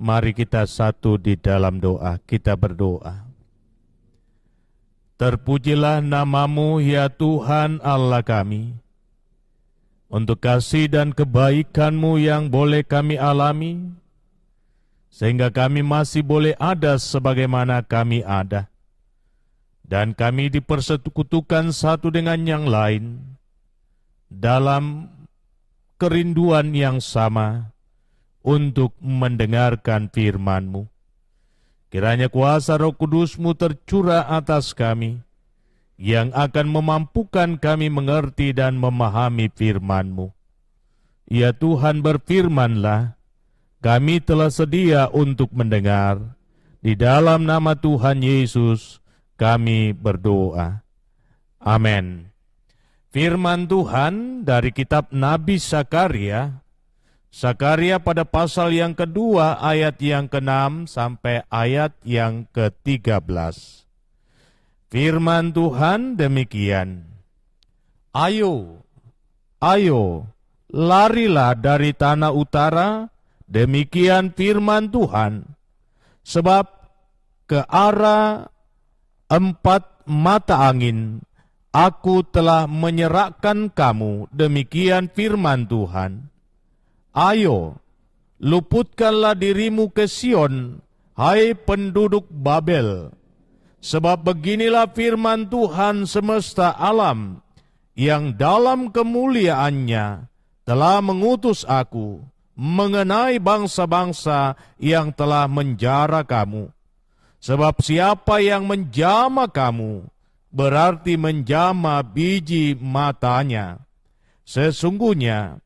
Mari kita satu di dalam doa, kita berdoa. Terpujilah namamu ya Tuhan Allah kami, untuk kasih dan kebaikan-Mu yang boleh kami alami, sehingga kami masih boleh ada sebagaimana kami ada. Dan kami dipersekutukan satu dengan yang lain, dalam kerinduan yang sama, untuk mendengarkan firman-Mu. Kiranya kuasa Roh Kudus-Mu tercurah atas kami, yang akan memampukan kami mengerti dan memahami firman-Mu. Ya Tuhan, berfirmanlah, kami telah sedia untuk mendengar. Di dalam nama Tuhan Yesus kami berdoa. Amin. Firman Tuhan dari kitab Nabi Sakaria, Sakaria pada pasal yang kedua ayat yang ke-6 sampai ayat yang ke-13. Firman Tuhan demikian. Ayo, larilah dari tanah utara, demikian firman Tuhan. Sebab ke arah 4 mata angin aku telah menyerahkan kamu, demikian firman Tuhan. Ayo, luputkanlah dirimu ke Sion, hai penduduk Babel. Sebab beginilah firman Tuhan semesta alam, yang dalam kemuliaannya telah mengutus aku mengenai bangsa-bangsa yang telah menjara kamu. Sebab siapa yang menjama kamu, berarti menjama biji matanya. Sesungguhnya,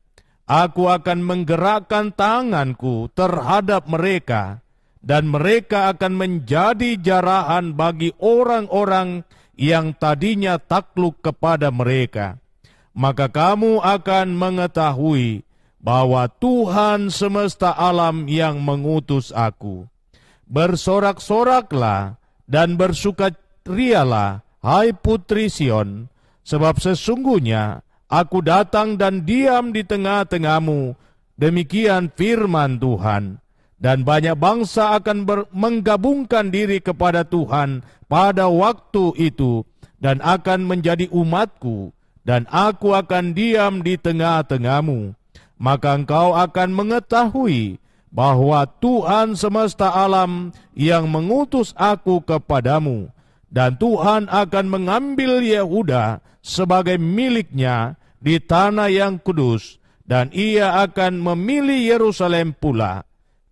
aku akan menggerakkan tanganku terhadap mereka, dan mereka akan menjadi jarahan bagi orang-orang yang tadinya takluk kepada mereka. Maka kamu akan mengetahui bahwa Tuhan semesta alam yang mengutus aku. Bersorak-soraklah dan bersukacirialah, hai putri Sion, sebab sesungguhnya aku datang dan diam di tengah-tengahmu, demikian firman Tuhan. Dan banyak bangsa akan menggabungkan diri kepada Tuhan pada waktu itu, dan akan menjadi umatku, dan aku akan diam di tengah-tengahmu. Maka engkau akan mengetahui bahwa Tuhan semesta alam yang mengutus aku kepadamu, dan Tuhan akan mengambil Yehuda sebagai miliknya di tanah yang kudus, dan ia akan memilih Yerusalem pula.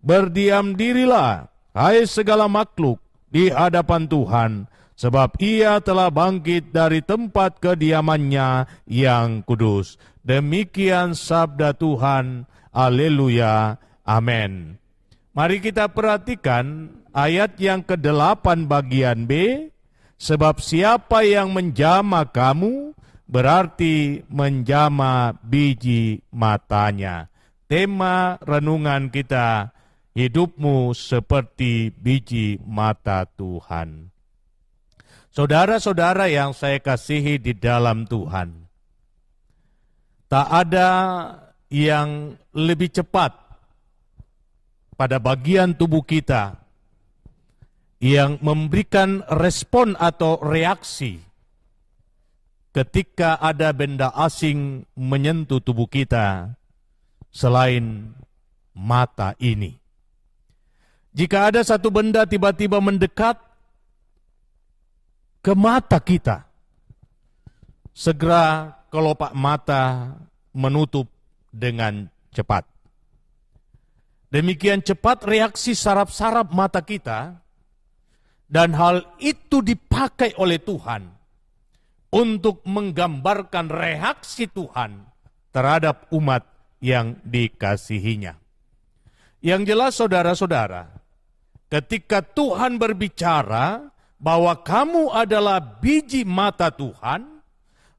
Berdiam dirilah, hai segala makhluk, di hadapan Tuhan, sebab ia telah bangkit dari tempat kediamannya yang kudus. Demikian sabda Tuhan. Haleluya. Amin. Mari kita perhatikan ayat yang ke-8 bagian B. Sebab siapa yang menjama kamu, berarti menjama biji matanya. Tema renungan kita, hidupmu seperti biji mata Tuhan. Saudara-saudara yang saya kasihi di dalam Tuhan, tak ada yang lebih cepat pada bagian tubuh kita yang memberikan respon atau reaksi ketika ada benda asing menyentuh tubuh kita selain mata ini. Jika ada satu benda tiba-tiba mendekat ke mata kita, segera kelopak mata menutup dengan cepat. Demikian cepat reaksi saraf-saraf mata kita, dan hal itu dipakai oleh Tuhan untuk menggambarkan reaksi Tuhan terhadap umat yang dikasihinya. Yang jelas saudara-saudara, ketika Tuhan berbicara bahwa kamu adalah biji mata Tuhan,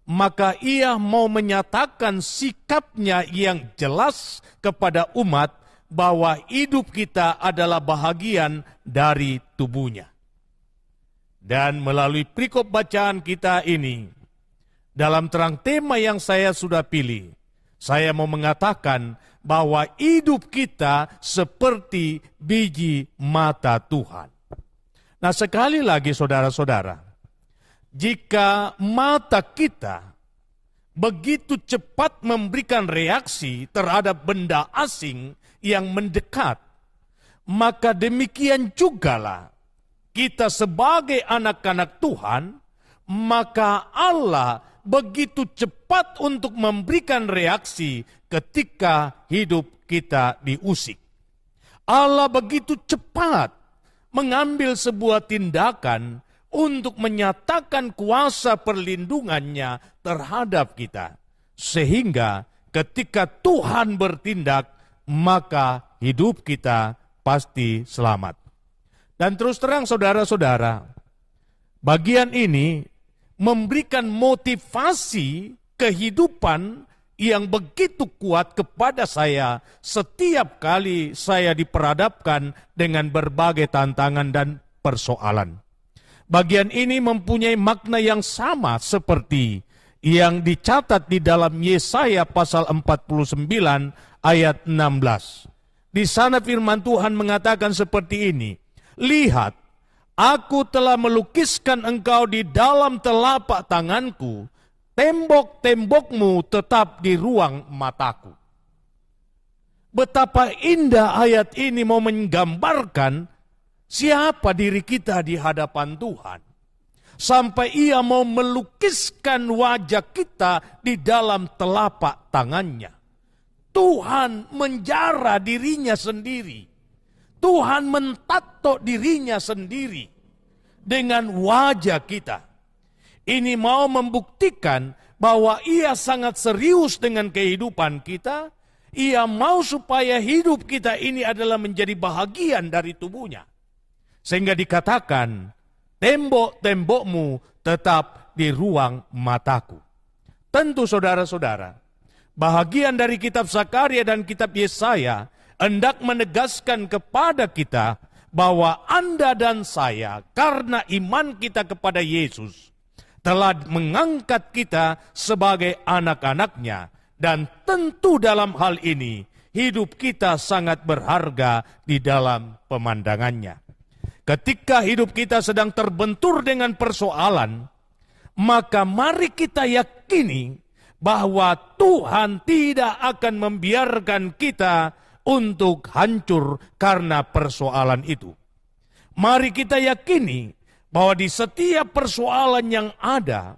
maka ia mau menyatakan sikapnya yang jelas kepada umat bahwa hidup kita adalah bahagian dari tubuhnya. Dan melalui perikop bacaan kita ini, dalam terang tema yang saya sudah pilih, saya mau mengatakan bahwa hidup kita seperti biji mata Tuhan. Nah, sekali lagi saudara-saudara, jika mata kita begitu cepat memberikan reaksi terhadap benda asing yang mendekat, maka demikian jugalah kita sebagai anak-anak Tuhan, maka Allah begitu cepat untuk memberikan reaksi ketika hidup kita diusik. Allah begitu cepat mengambil sebuah tindakan untuk menyatakan kuasa perlindungannya terhadap kita. Sehingga ketika Tuhan bertindak, maka hidup kita pasti selamat. Dan terus terang saudara-saudara, bagian ini memberikan motivasi kehidupan yang begitu kuat kepada saya setiap kali saya diperhadapkan dengan berbagai tantangan dan persoalan. Bagian ini mempunyai makna yang sama seperti yang dicatat di dalam Yesaya pasal 49 ayat 16. Di sana firman Tuhan mengatakan seperti ini, "Lihat, aku telah melukiskan engkau di dalam telapak tanganku, tembok-tembokmu tetap di ruang mataku." Betapa indah ayat ini mau menggambarkan siapa diri kita di hadapan Tuhan. Sampai ia mau melukiskan wajah kita di dalam telapak tangannya. Tuhan menjara dirinya sendiri. Tuhan mentato dirinya sendiri dengan wajah kita. Ini mau membuktikan bahwa ia sangat serius dengan kehidupan kita. Ia mau supaya hidup kita ini adalah menjadi bahagian dari tubuhnya. Sehingga dikatakan, tembok-tembokmu tetap di ruang mataku. Tentu saudara-saudara, bahagian dari kitab Zakaria dan kitab Yesaya hendak menegaskan kepada kita bahwa Anda dan saya, karena iman kita kepada Yesus, telah mengangkat kita sebagai anak-anaknya. Dan tentu dalam hal ini, hidup kita sangat berharga di dalam pemandangannya. Ketika hidup kita sedang terbentur dengan persoalan, maka mari kita yakini bahwa Tuhan tidak akan membiarkan kita untuk hancur karena persoalan itu. Mari kita yakini bahwa di setiap persoalan yang ada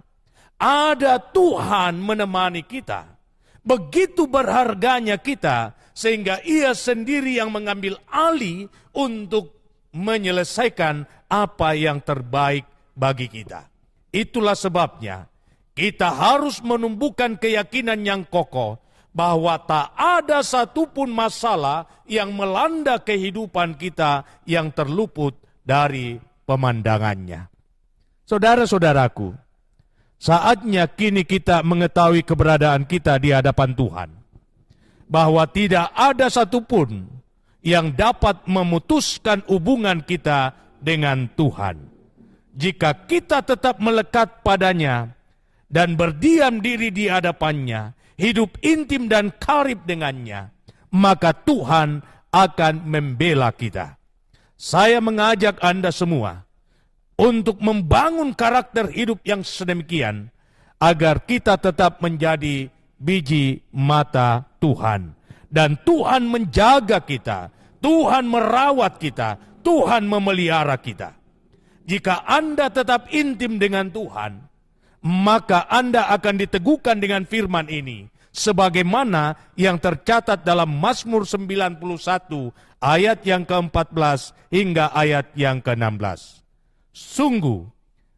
Tuhan menemani kita. Begitu berharganya kita, sehingga Ia sendiri yang mengambil alih untuk menyelesaikan apa yang terbaik bagi kita. Itulah sebabnya kita harus menumbuhkan keyakinan yang kokoh bahwa tak ada satupun masalah yang melanda kehidupan kita yang terluput dari pemandangannya. Saudara-saudaraku, saatnya kini kita mengetahui keberadaan kita di hadapan Tuhan, bahwa tidak ada satupun yang dapat memutuskan hubungan kita dengan Tuhan. Jika kita tetap melekat padanya dan berdiam diri di hadapannya, hidup intim dan karib dengannya, maka Tuhan akan membela kita. Saya mengajak Anda semua untuk membangun karakter hidup yang sedemikian, agar kita tetap menjadi biji mata Tuhan. Dan Tuhan menjaga kita, Tuhan merawat kita, Tuhan memelihara kita. Jika Anda tetap intim dengan Tuhan, maka Anda akan diteguhkan dengan firman ini, sebagaimana yang tercatat dalam Mazmur 91 ayat yang ke-14 hingga ayat yang ke-16. Sungguh,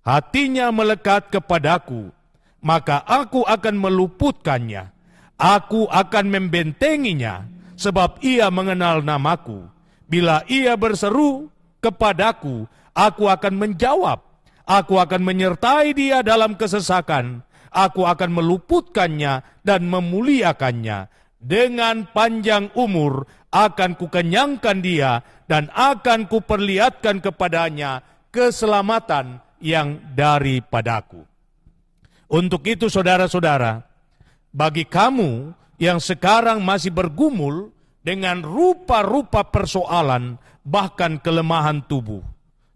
hatinya melekat kepadaku, maka aku akan meluputkannya. Aku akan membentenginya, sebab ia mengenal namaku. Bila ia berseru kepadaku, aku akan menjawab. Aku akan menyertai dia dalam kesesakan. Aku akan meluputkannya dan memuliakannya. Dengan panjang umur akan kukenyangkan dia, dan akan kuperlihatkan kepadanya keselamatan yang daripadaku. Untuk itu saudara-saudara, bagi kamu yang sekarang masih bergumul dengan rupa-rupa persoalan, bahkan kelemahan tubuh.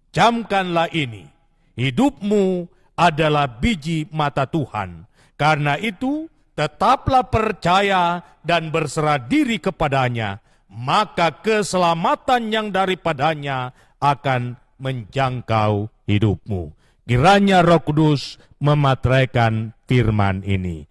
Camkanlah ini, hidupmu adalah biji mata Tuhan. Karena itu, tetaplah percaya dan berserah diri kepadanya, maka keselamatan yang daripadanya akan menjangkau hidupmu. Kiranya Roh Kudus memateraikan firman ini.